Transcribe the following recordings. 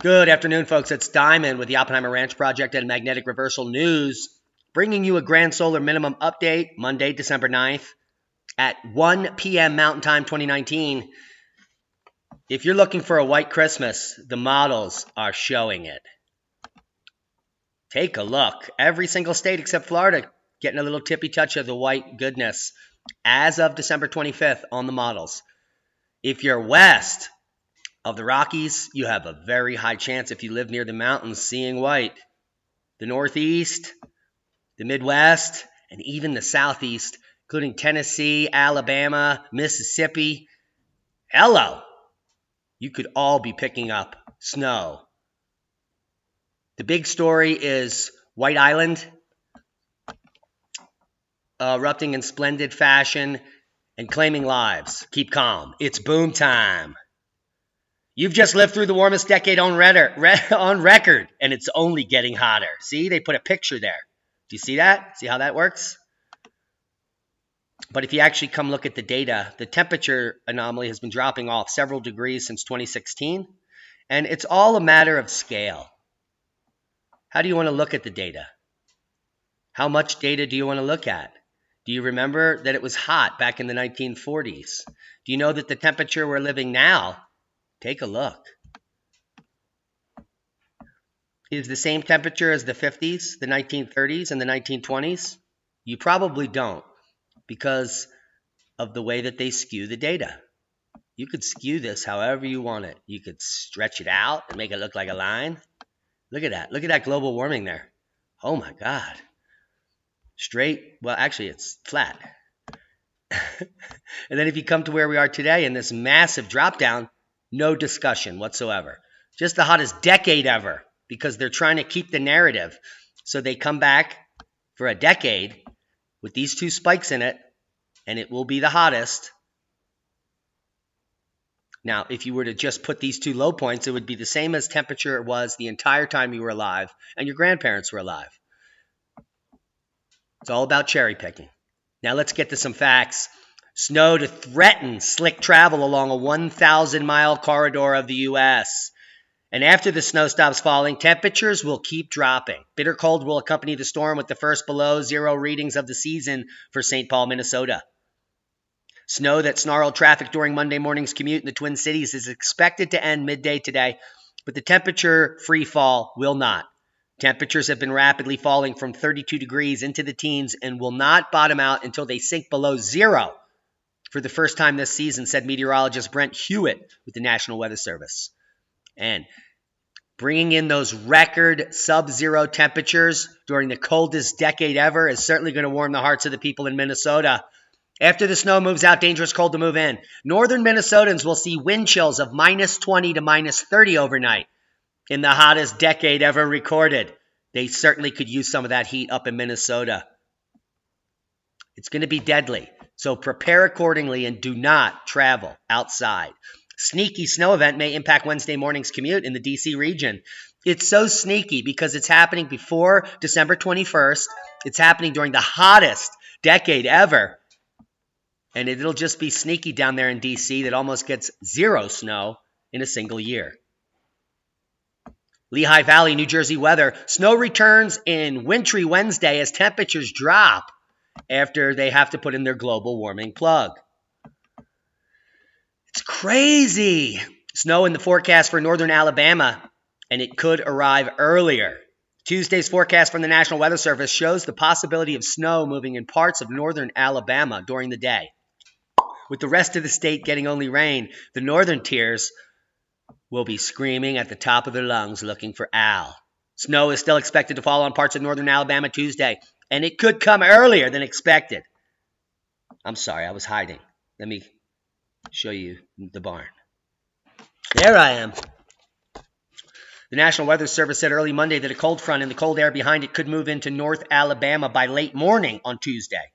Good afternoon, folks. It's Diamond with the Oppenheimer Ranch Project and Magnetic Reversal News, bringing you a grand solar minimum update Monday, December 9th at 1 p.m. Mountain Time 2019. If you're looking for a white Christmas, the models are showing it. Take a look. Every single state except Florida getting a little tippy touch of the white goodness as of December 25th on the models. If you're west of the Rockies, you have a very high chance, if you live near the mountains, seeing white. The Northeast, the Midwest, and even the Southeast, including Tennessee, Alabama, Mississippi. Hello! You could all be picking up snow. The big story is White Island erupting in splendid fashion and claiming lives. Keep calm. It's boom time. You've just lived through the warmest decade on record, and it's only getting hotter. See, they put a picture there. Do you see that? See how that works? But if you actually come look at the data, the temperature anomaly has been dropping off several degrees since 2016, and it's all a matter of scale. How do you want to look at the data? How much data do you want to look at? Do you remember that it was hot back in the 1940s? Do you know that the temperature we're living now, take a look, is the same temperature as the 50s, the 1930s, and the 1920s? You probably don't, because of the way that they skew the data. You could skew this however you want it. You could stretch it out and make it look like a line. Look at that. Look at that global warming there. Oh my God. Straight, well, actually it's flat. And then if you come to where we are today in this massive drop down, no discussion whatsoever. Just the hottest decade ever, because they're trying to keep the narrative. So they come back for a decade with these two spikes in it, and it will be the hottest. Now, if you were to just put these two low points, it would be the same as temperature it was the entire time you were alive and your grandparents were alive. It's all about cherry picking. Now let's get to some facts. Snow to threaten slick travel along a 1,000-mile corridor of the U.S. And after the snow stops falling, temperatures will keep dropping. Bitter cold will accompany the storm with the first below zero readings of the season for St. Paul, Minnesota. Snow that snarled traffic during Monday morning's commute in the Twin Cities is expected to end midday today, but the temperature free fall will not. Temperatures have been rapidly falling from 32 degrees into the teens and will not bottom out until they sink below zero for the first time this season, said meteorologist Brent Hewitt with the National Weather Service. And bringing in those record sub-zero temperatures during the coldest decade ever is certainly going to warm the hearts of the people in Minnesota. After the snow moves out, dangerous cold to move in. Northern Minnesotans will see wind chills of minus 20 to minus 30 overnight in the hottest decade ever recorded. They certainly could use some of that heat up in Minnesota. It's going to be deadly, so prepare accordingly and do not travel outside. Sneaky snow event may impact Wednesday morning's commute in the D.C. region. It's so sneaky because it's happening before December 21st. It's happening during the hottest decade ever. And it'll just be sneaky down there in D.C. that almost gets zero snow in a single year. Lehigh Valley, New Jersey weather. Snow returns in wintry Wednesday as temperatures drop after they have to put in their global warming plug. It's crazy. Snow in the forecast for northern Alabama, and it could arrive earlier. Tuesday's forecast from the National Weather Service shows the possibility of snow moving in parts of northern Alabama during the day. With the rest of the state getting only rain, the northern tiers will be screaming at the top of their lungs looking for Al. Snow is still expected to fall on parts of northern Alabama Tuesday, and it could come earlier than expected. I'm sorry, I was hiding. Let me show you the barn. There I am. The National Weather Service said early Monday that a cold front and the cold air behind it could move into North Alabama by late morning on Tuesday,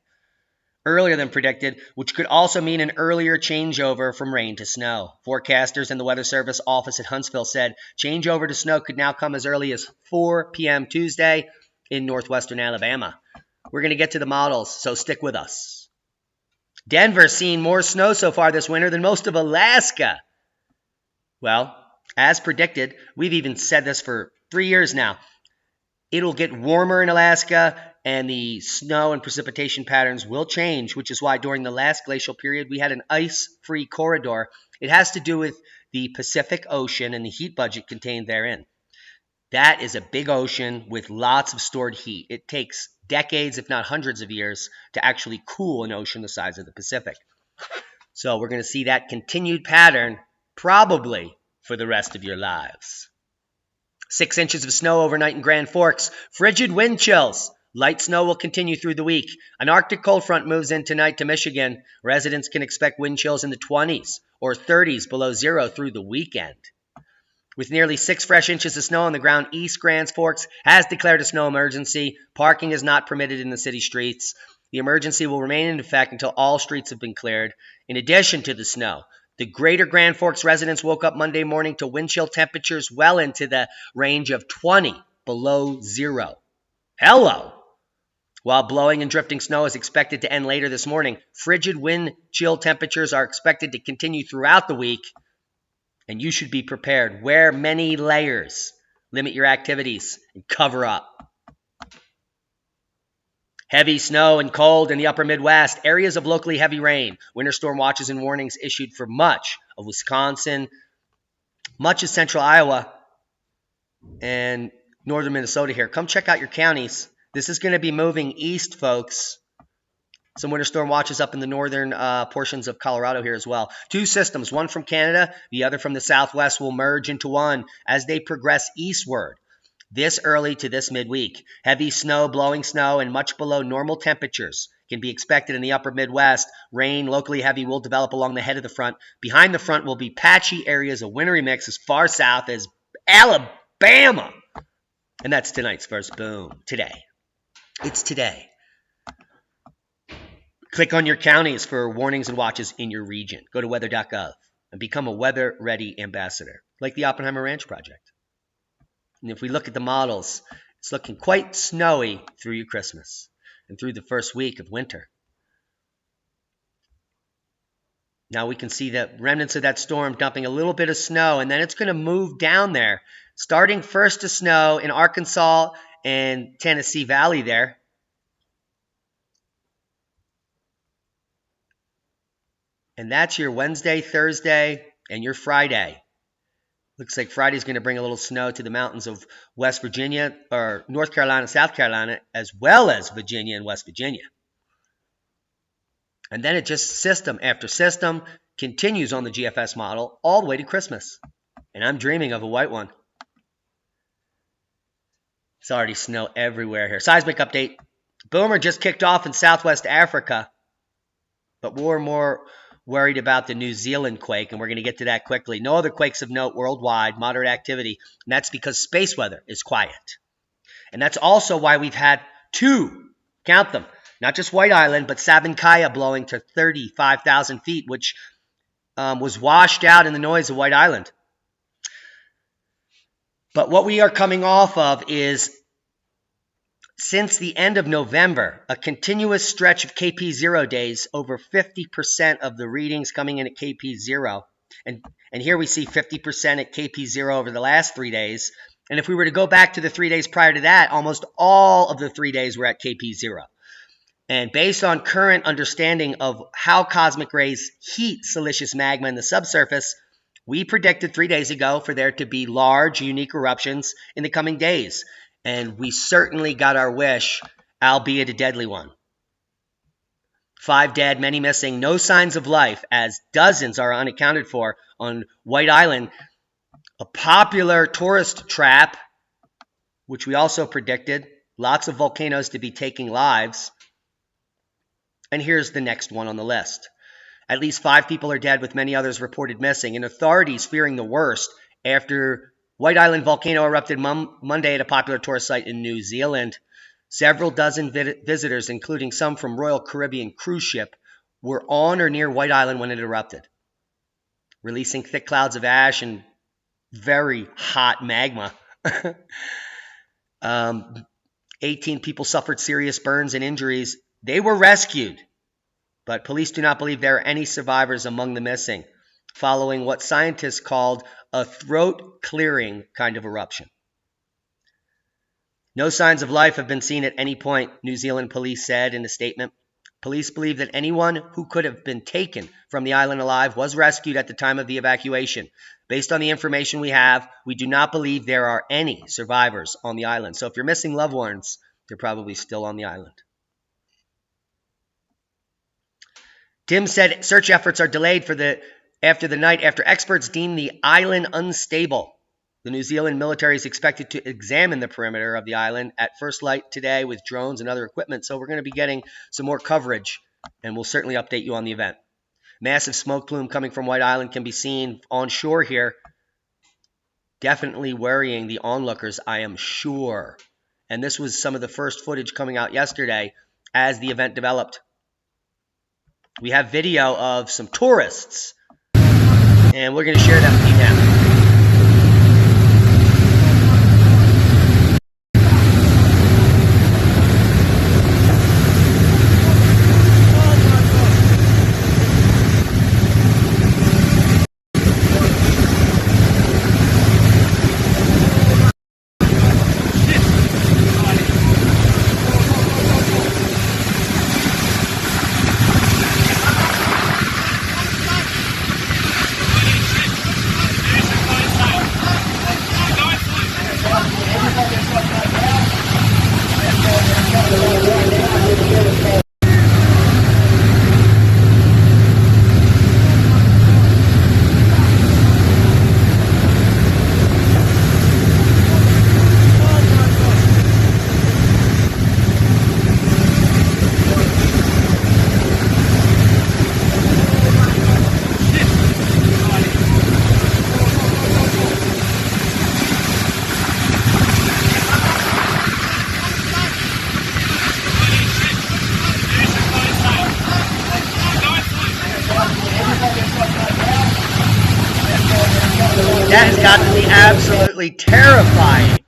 earlier than predicted, which could also mean an earlier changeover from rain to snow. Forecasters in the Weather Service office at Huntsville said changeover to snow could now come as early as 4 p.m. Tuesday in northwestern Alabama. We're going to get to the models, so stick with us. Denver's seen more snow so far this winter than most of Alaska. Well, as predicted, we've even said this for 3 years now, it'll get warmer in Alaska and the snow and precipitation patterns will change, which is why during the last glacial period we had an ice-free corridor. It has to do with the Pacific Ocean and the heat budget contained therein. That is a big ocean with lots of stored heat. It takes decades, if not hundreds of years, to actually cool an ocean the size of the Pacific. So we're going to see that continued pattern probably for the rest of your lives. 6 inches of snow overnight in Grand Forks. Frigid wind chills. Light snow will continue through the week. An Arctic cold front moves in tonight to Michigan. Residents can expect wind chills in the 20s or 30s below zero through the weekend. With nearly 6 fresh inches of snow on the ground, East Grand Forks has declared a snow emergency. Parking is not permitted in the city streets. The emergency will remain in effect until all streets have been cleared. In addition to the snow, the greater Grand Forks residents woke up Monday morning to wind chill temperatures well into the range of 20 below zero. Hello! While blowing and drifting snow is expected to end later this morning, frigid wind chill temperatures are expected to continue throughout the week, and you should be prepared. Wear many layers, limit your activities, and cover up. Heavy snow and cold in the upper Midwest, areas of locally heavy rain. Winter storm watches and warnings issued for much of Wisconsin, much of central Iowa, and northern Minnesota here. Come check out your counties. This is going to be moving east, folks. Some winter storm watches up in the northern portions of Colorado here as well. 2 systems, one from Canada, the other from the southwest, will merge into one as they progress eastward. This early to this midweek, heavy snow, blowing snow, and much below normal temperatures can be expected in the upper Midwest. Rain, locally heavy, will develop along the head of the front. Behind the front will be patchy areas of wintry mix as far south as Alabama. And that's tonight's first boom. Today. It's today. Click on your counties for warnings and watches in your region. Go to weather.gov and become a weather-ready ambassador, like the Oppenheimer Ranch Project. And if we look at the models, it's looking quite snowy through your Christmas and through the first week of winter. Now we can see the remnants of that storm dumping a little bit of snow, and then it's going to move down there, starting first to snow in Arkansas and Tennessee Valley there. And that's your Wednesday, Thursday, and your Friday. Looks like Friday's going to bring a little snow to the mountains of West Virginia, or North Carolina, South Carolina, as well as Virginia and West Virginia. And then it just system after system continues on the GFS model all the way to Christmas. And I'm dreaming of a white one. It's already snow everywhere here. Seismic update. Boomer just kicked off in Southwest Africa, but we're more worried about the New Zealand quake, and we're going to get to that quickly. No other quakes of note worldwide, moderate activity, and that's because space weather is quiet. And that's also why we've had 2, count them, not just White Island, but Sabancaya blowing to 35,000 feet, which was washed out in the noise of White Island. But what we are coming off of is, since the end of November, a continuous stretch of KP0 days, over 50% of the readings coming in at KP0. And here we see 50% at KP0 over the last 3 days. And if we were to go back to the 3 days prior to that, almost all of the 3 days were at KP0. And based on current understanding of how cosmic rays heat silicious magma in the subsurface, we predicted 3 days ago for there to be large, unique eruptions in the coming days. And we certainly got our wish, albeit a deadly one. 5 dead, many missing, no signs of life, as dozens are unaccounted for on White Island, a popular tourist trap, which we also predicted. Lots of volcanoes to be taking lives. And here's the next one on the list. At least 5 people are dead, with many others reported missing, and authorities fearing the worst after White Island volcano erupted Monday at a popular tourist site in New Zealand. Several dozen visitors, including some from Royal Caribbean cruise ship, were on or near White Island when it erupted, releasing thick clouds of ash and very hot magma. 18 people suffered serious burns and injuries. They were rescued, but police do not believe there are any survivors among the missing, following what scientists called a throat-clearing kind of eruption. No signs of life have been seen at any point, New Zealand police said in a statement. Police believe that anyone who could have been taken from the island alive was rescued at the time of the evacuation. Based on the information we have, we do not believe there are any survivors on the island. So if you're missing loved ones, they're probably still on the island. Tim said search efforts are delayed after the night after experts deem the island unstable. The New Zealand military is expected to examine the perimeter of the island at first light today with drones and other equipment, so we're going to be getting some more coverage, and we'll certainly update you on the event. Massive smoke plume coming from White Island can be seen on shore here, definitely worrying the onlookers, I am sure. And this was some of the first footage coming out yesterday as the event developed. We have video of some tourists, and we're going to share that with you now. That has got to be absolutely terrifying.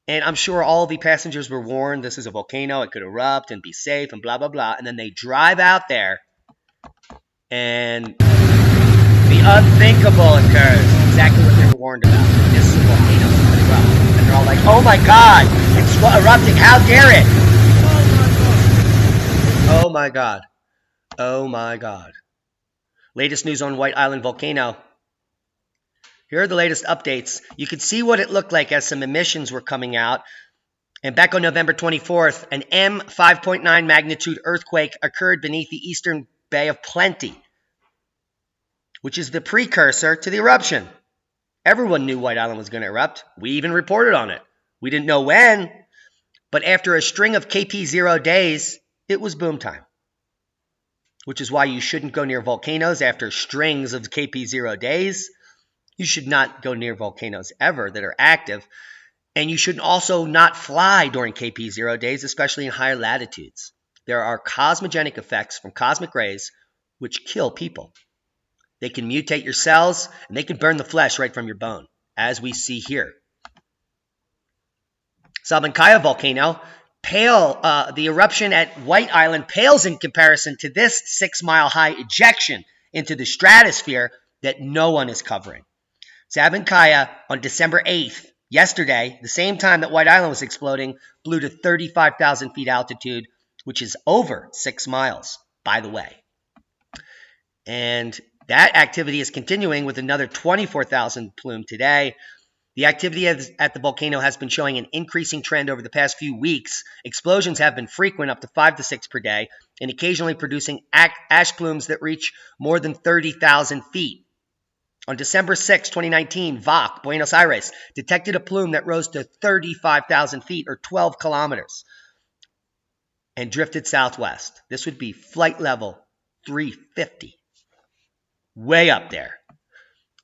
And I'm sure all the passengers were warned this is a volcano, it could erupt and be safe and blah, blah, blah. And then they drive out there and the unthinkable occurs. Exactly what they were warned about. This is a volcano that could erupt. And they're all like, oh my God, it's erupting, how dare it? Oh my God. Oh my God. Latest news on White Island volcano. Here are the latest updates. You can see what it looked like as some emissions were coming out. And back on November 24th, an M5.9 magnitude earthquake occurred beneath the eastern Bay of Plenty, which is the precursor to the eruption. Everyone knew White Island was going to erupt. We even reported on it. We didn't know when, but after a string of KP0 days, it was boom time. Which is why you shouldn't go near volcanoes after strings of KP0 days. You should not go near volcanoes ever that are active. And you should also not fly during KP0 days, especially in higher latitudes. There are cosmogenic effects from cosmic rays which kill people. They can mutate your cells, and they can burn the flesh right from your bone, as we see here. Sabancaya volcano, the eruption at White Island pales in comparison to this 6-mile-high ejection into the stratosphere that no one is covering. Sabancaya on December 8th, yesterday, the same time that White Island was exploding, blew to 35,000 feet altitude, which is over 6 miles, by the way. And that activity is continuing with another 24,000 plume today. The activity at the volcano has been showing an increasing trend over the past few weeks. Explosions have been frequent, up to 5 to 6 per day, and occasionally producing ash plumes that reach more than 30,000 feet. On December 6, 2019, VOC, Buenos Aires, detected a plume that rose to 35,000 feet or 12 kilometers and drifted southwest. This would be flight level 350, way up there.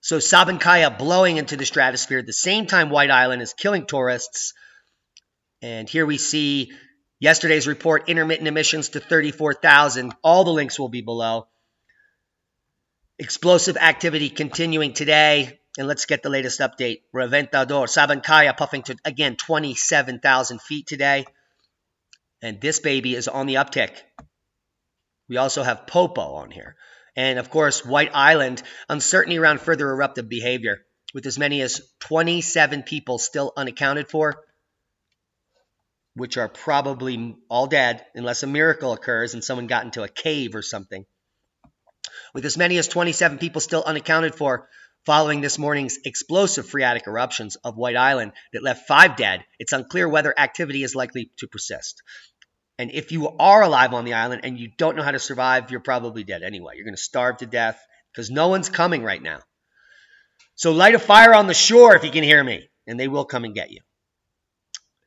So Sabancaya blowing into the stratosphere at the same time White Island is killing tourists. And here we see yesterday's report, intermittent emissions to 34,000. All the links will be below. Explosive activity continuing today. And let's get the latest update. Reventador, Sabancaya puffing to, again, 27,000 feet today. And this baby is on the uptick. We also have Popo on here. And of course, White Island, uncertainty around further eruptive behavior, with as many as 27 people still unaccounted for, which are probably all dead unless a miracle occurs and someone got into a cave or something. With as many as 27 people still unaccounted for following this morning's explosive phreatic eruptions of White Island that left 5 dead, it's unclear whether activity is likely to persist. And if you are alive on the island and you don't know how to survive, you're probably dead anyway. You're going to starve to death because no one's coming right now. So light a fire on the shore if you can hear me, and they will come and get you.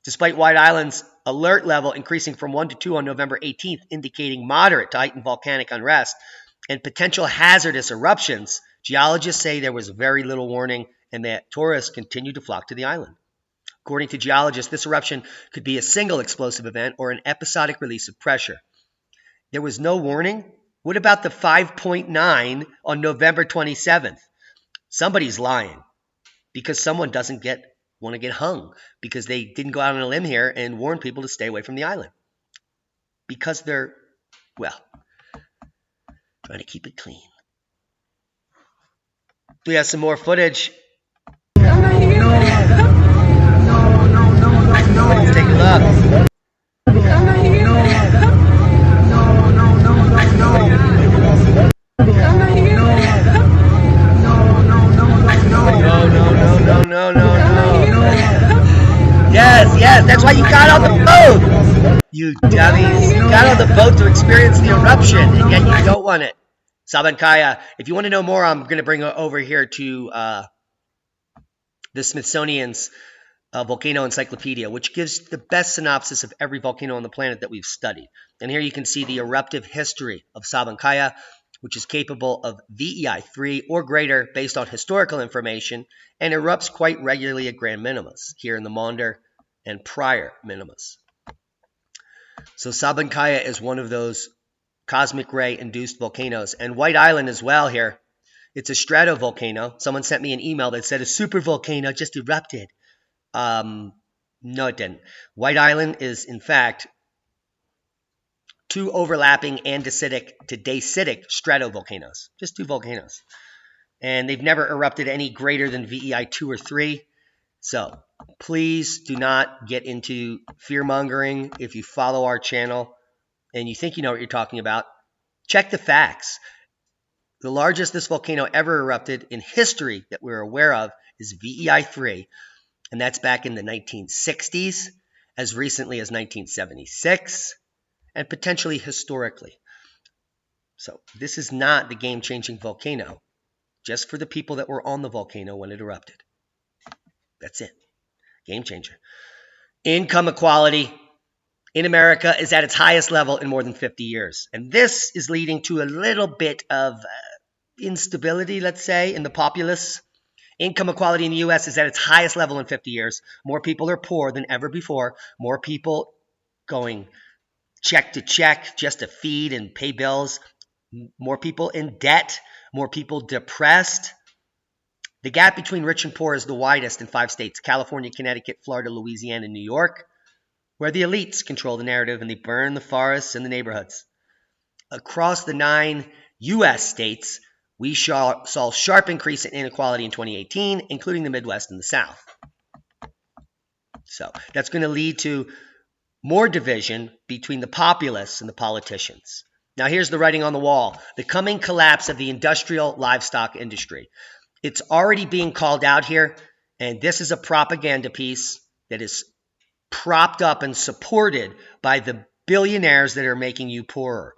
Despite White Island's alert level increasing from 1 to 2 on November 18th, indicating moderate to heightened volcanic unrest and potential hazardous eruptions, geologists say there was very little warning and that tourists continued to flock to the island. According to geologists, this eruption could be a single explosive event or an episodic release of pressure. There was no warning? What about the 5.9 on November 27th? Somebody's lying because someone doesn't want to get hung because they didn't go out on a limb here and warn people to stay away from the island. Because they're, well, trying to keep it clean. We have some more footage. Let's take a look. No. Yes, that's why you got on the boat. You dummies. You got on the boat to experience the eruption, and yet you don't want it. Sabancaya, if you want to know more, I'm going to bring over here to the Smithsonian's Volcano Encyclopedia, which gives the best synopsis of every volcano on the planet that we've studied. And here you can see the eruptive history of Sabancaya, which is capable of VEI 3 or greater based on historical information and erupts quite regularly at grand minimas here in the Maunder and prior minimas. So Sabancaya is one of those cosmic ray induced volcanoes, and White Island as well here. It's a stratovolcano. Someone sent me an email that said a supervolcano just erupted. No, it didn't. White Island is, in fact, 2 overlapping andesitic to dacitic stratovolcanoes. Just 2 volcanoes. And they've never erupted any greater than VEI 2 or 3. So please do not get into fear-mongering if you follow our channel and you think you know what you're talking about. Check the facts. The largest this volcano ever erupted in history that we're aware of is VEI 3. And that's back in the 1960s, as recently as 1976, and potentially historically. So this is not the game-changing volcano, just for the people that were on the volcano when it erupted. That's it. Game changer. Income equality in America is at its highest level in more than 50 years. And this is leading to a little bit of instability, let's say, in the populace. Income equality in the U.S. is at its highest level in 50 years. More people are poor than ever before. More people going check to check just to feed and pay bills. More people in debt. More people depressed. The gap between rich and poor is the widest in 5 states: California, Connecticut, Florida, Louisiana, and New York, where the elites control the narrative and they burn the forests and the neighborhoods. Across the 9 U.S. states, we saw a sharp increase in inequality in 2018, including the Midwest and the South. So that's going to lead to more division between the populace and the politicians. Now here's the writing on the wall: the coming collapse of the industrial livestock industry. It's already being called out here, and this is a propaganda piece that is propped up and supported by the billionaires that are making you poorer.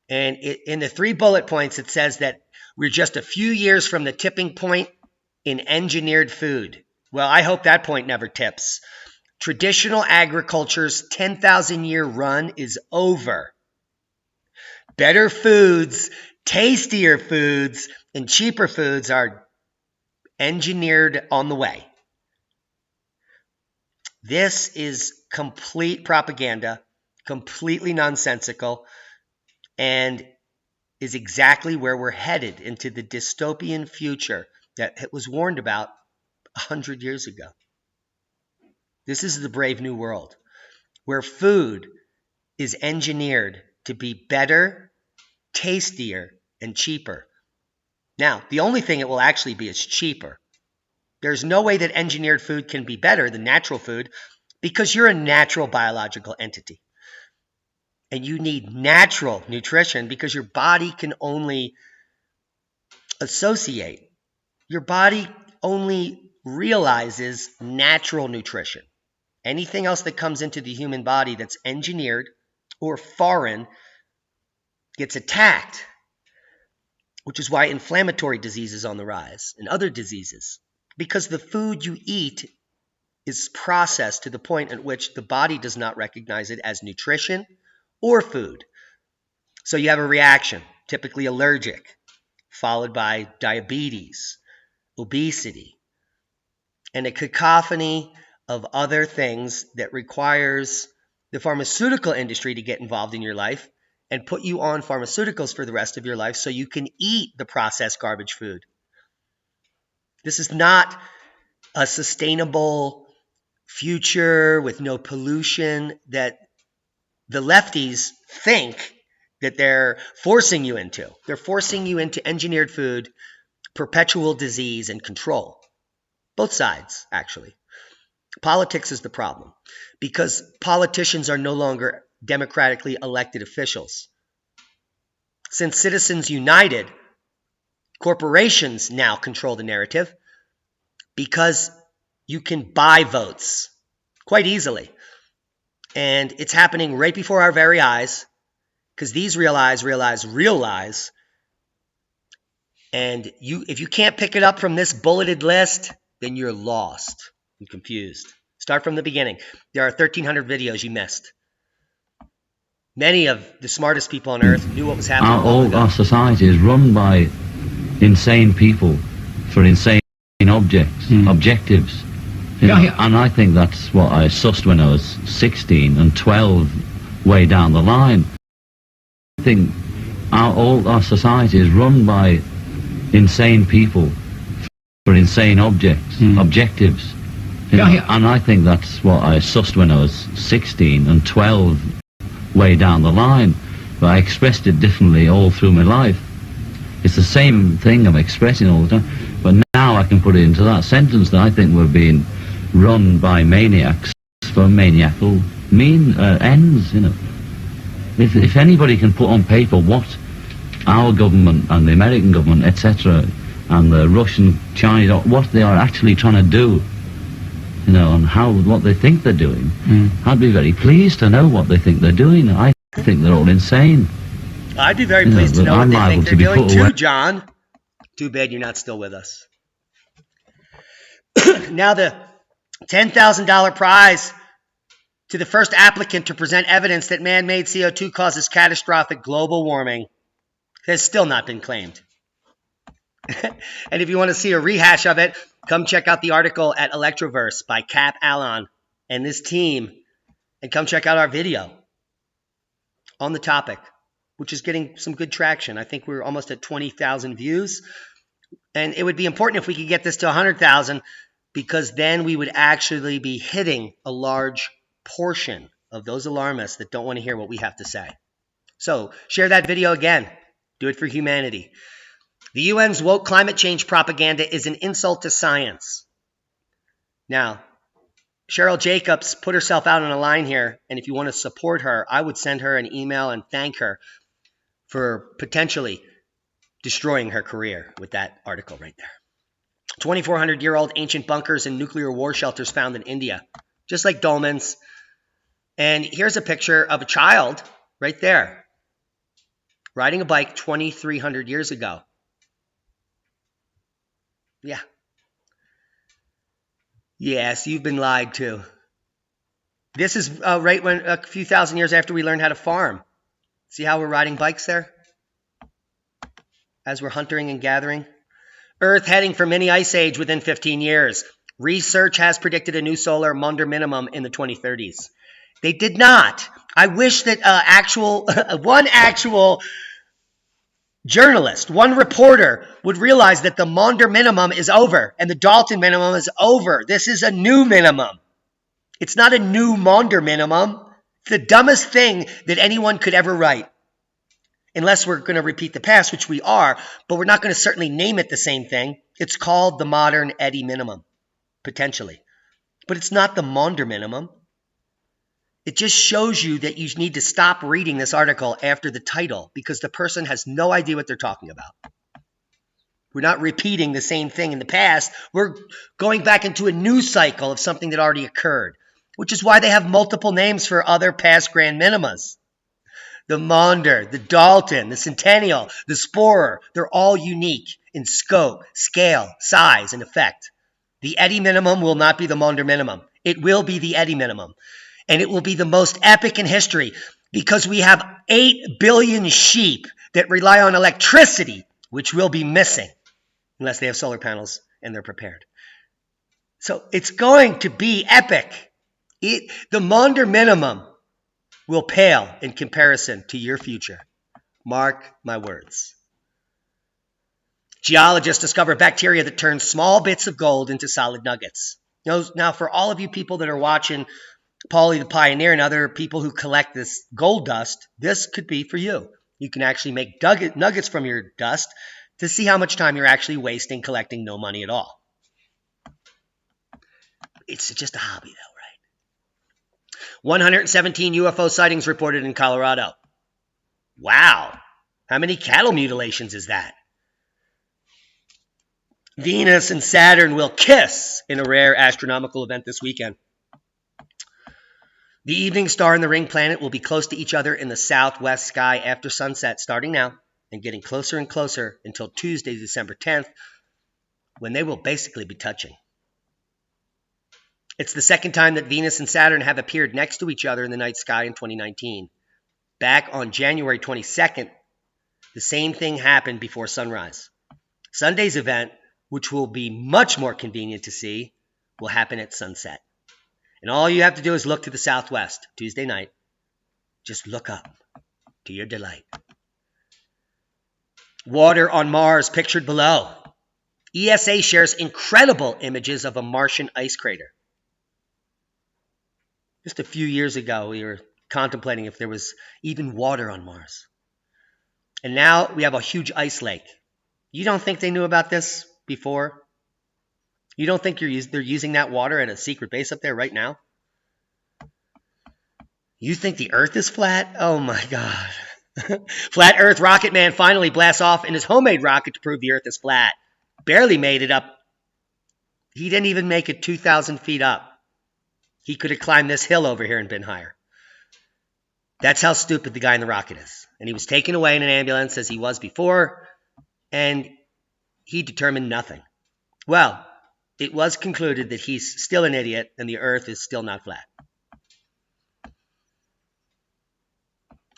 And in the 3 bullet points, it says that we're just a few years from the tipping point in engineered food. Well, I hope that point never tips. Traditional agriculture's 10,000-year run is over. Better foods, tastier foods, and cheaper foods are engineered on the way. This is complete propaganda, completely nonsensical, and is exactly where we're headed, into the dystopian future that it was warned about 100 years ago. This is the brave new world, where food is engineered to be better, tastier, and cheaper. Now, the only thing it will actually be is cheaper. There's no way that engineered food can be better than natural food because you're a natural biological entity. And you need natural nutrition because your body can only associate. Your body only realizes natural nutrition. Anything else that comes into the human body that's engineered or foreign gets attacked, which is why inflammatory disease is on the rise and other diseases. Because the food you eat is processed to the point at which the body does not recognize it as nutrition or food. So you have a reaction, typically allergic, followed by diabetes, obesity, and a cacophony of other things that requires the pharmaceutical industry to get involved in your life and put you on pharmaceuticals for the rest of your life so you can eat the processed garbage food. This is not a sustainable future with no pollution that the lefties think that they're forcing you into. They're forcing you into engineered food, perpetual disease, and control. Both sides, actually. Politics is the problem because politicians are no longer democratically elected officials. Since Citizens United, corporations now control the narrative because you can buy votes quite easily. And it's happening right before our very eyes because these real lies. And if you can't pick it up from this bulleted list, then you're lost and confused. Start from the beginning. There are 1,300 videos you missed. Many of the smartest people on earth knew what was happening. Our society is run by insane people for insane objectives. And I think that's what I sussed when I was 16 and 12 way down the line. I think our society is run by insane people for insane objectives. And I think that's what I sussed when I was 16 and 12 way down the line. But I expressed it differently all through my life. It's the same thing I'm expressing all the time. But now I can put it into that sentence that I think we're being run by maniacs for maniacal ends, If anybody can put on paper what our government and the American government, etc., and the Russian, Chinese, what they are actually trying to do, and what they think they're doing, I'd be very pleased to know what they think they're doing. I think they're all insane. I'd be very pleased to know what they think they're doing too, John. Too bad you're not still with us. Now the $10,000 prize to the first applicant to present evidence that man-made CO2 causes catastrophic global warming has still not been claimed. And if you want to see a rehash of it, come check out the article at Electroverse by Cap Alon and this team, and come check out our video on the topic, which is getting some good traction. I think we're almost at 20,000 views, and it would be important if we could get this to 100,000 because then we would actually be hitting a large portion of those alarmists that don't want to hear what we have to say. So share that video again. Do it for humanity. The UN's woke climate change propaganda is an insult to science. Now, Cheryl Jacobs put herself out on a line here, and if you want to support her, I would send her an email and thank her for potentially destroying her career with that article right there. 2,400-year-old ancient bunkers and nuclear war shelters found in India, just like dolmens. And here's a picture of a child right there, riding a bike 2,300 years ago. Yeah. Yes, you've been lied to. This is right when a few thousand years after we learned how to farm. See how we're riding bikes there? As we're hunting and gathering. Earth heading for mini ice age within 15 years. Research has predicted a new solar Maunder minimum in the 2030s. They did not. I wish that one actual journalist, one reporter would realize that the Maunder minimum is over and the Dalton minimum is over. This is a new minimum. It's not a new Maunder minimum. It's the dumbest thing that anyone could ever write. unless we're going to repeat the past, which we are, but we're not going to certainly name it the same thing. It's called the modern eddy minimum, potentially. But it's not the Maunder minimum. It just shows you that you need to stop reading this article after the title because the person has no idea what they're talking about. We're not repeating the same thing in the past. We're going back into a new cycle of something that already occurred, which is why they have multiple names for other past grand minimas. The Maunder, the Dalton, the Centennial, the Sporer, they're all unique in scope, scale, size, and effect. The eddy minimum will not be the Maunder minimum. It will be the eddy minimum. And it will be the most epic in history because we have 8 billion sheep that rely on electricity, which will be missing unless they have solar panels and they're prepared. So it's going to be epic. The Maunder minimum will pale in comparison to your future. Mark my words. Geologists discover bacteria that turns small bits of gold into solid nuggets. Now, for all of you people that are watching Paulie the Pioneer and other people who collect this gold dust, this could be for you. You can actually make nuggets from your dust to see how much time you're actually wasting collecting no money at all. It's just a hobby, though, right? 117 UFO sightings reported in Colorado. Wow. How many cattle mutilations is that? Venus and Saturn will kiss in a rare astronomical event this weekend. The evening star and the ring planet will be close to each other in the southwest sky after sunset, starting now and getting closer and closer until Tuesday, December 10th, when they will basically be touching. It's the second time that Venus and Saturn have appeared next to each other in the night sky in 2019. Back on January 22nd, the same thing happened before sunrise. Sunday's event, which will be much more convenient to see, will happen at sunset. And all you have to do is look to the southwest, Tuesday night. Just look up to your delight. Water on Mars pictured below. ESA shares incredible images of a Martian ice crater. Just a few years ago, we were contemplating if there was even water on Mars. And now we have a huge ice lake. You don't think they knew about this before? You don't think they're using that water at a secret base up there right now? You think the Earth is flat? Oh my God. Flat Earth rocket man finally blasts off in his homemade rocket to prove the Earth is flat. Barely made it up. He didn't even make it 2,000 feet up. He could have climbed this hill over here and been higher. That's how stupid the guy in the rocket is. And he was taken away in an ambulance as he was before, and he determined nothing. Well, it was concluded that he's still an idiot and the Earth is still not flat.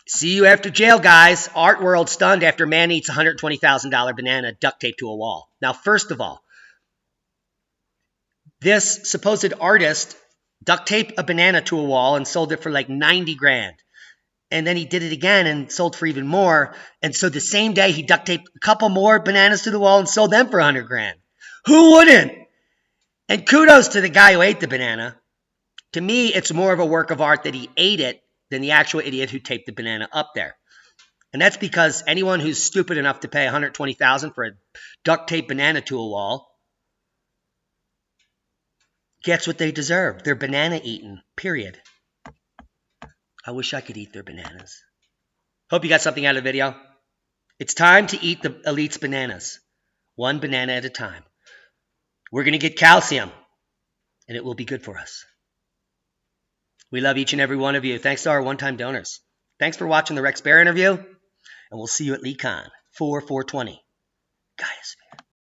See you after jail, guys. Art world stunned after man eats $120,000 banana duct taped to a wall. Now, first of all, this supposed artist duct taped a banana to a wall and sold it for like 90 grand. And then he did it again and sold for even more. And so the same day he duct taped a couple more bananas to the wall and sold them for 100 grand. Who wouldn't? And kudos to the guy who ate the banana. To me, it's more of a work of art that he ate it than the actual idiot who taped the banana up there. And that's because anyone who's stupid enough to pay $120,000 for a duct tape banana to a wall gets what they deserve. They're banana eaten, period. I wish I could eat their bananas. Hope you got something out of the video. It's time to eat the elite's bananas, one banana at a time. We're going to get calcium, and it will be good for us. We love each and every one of you. Thanks to our one-time donors. Thanks for watching the Rex Bear interview, and we'll see you at LeeCon 4/420. Gaiasphere.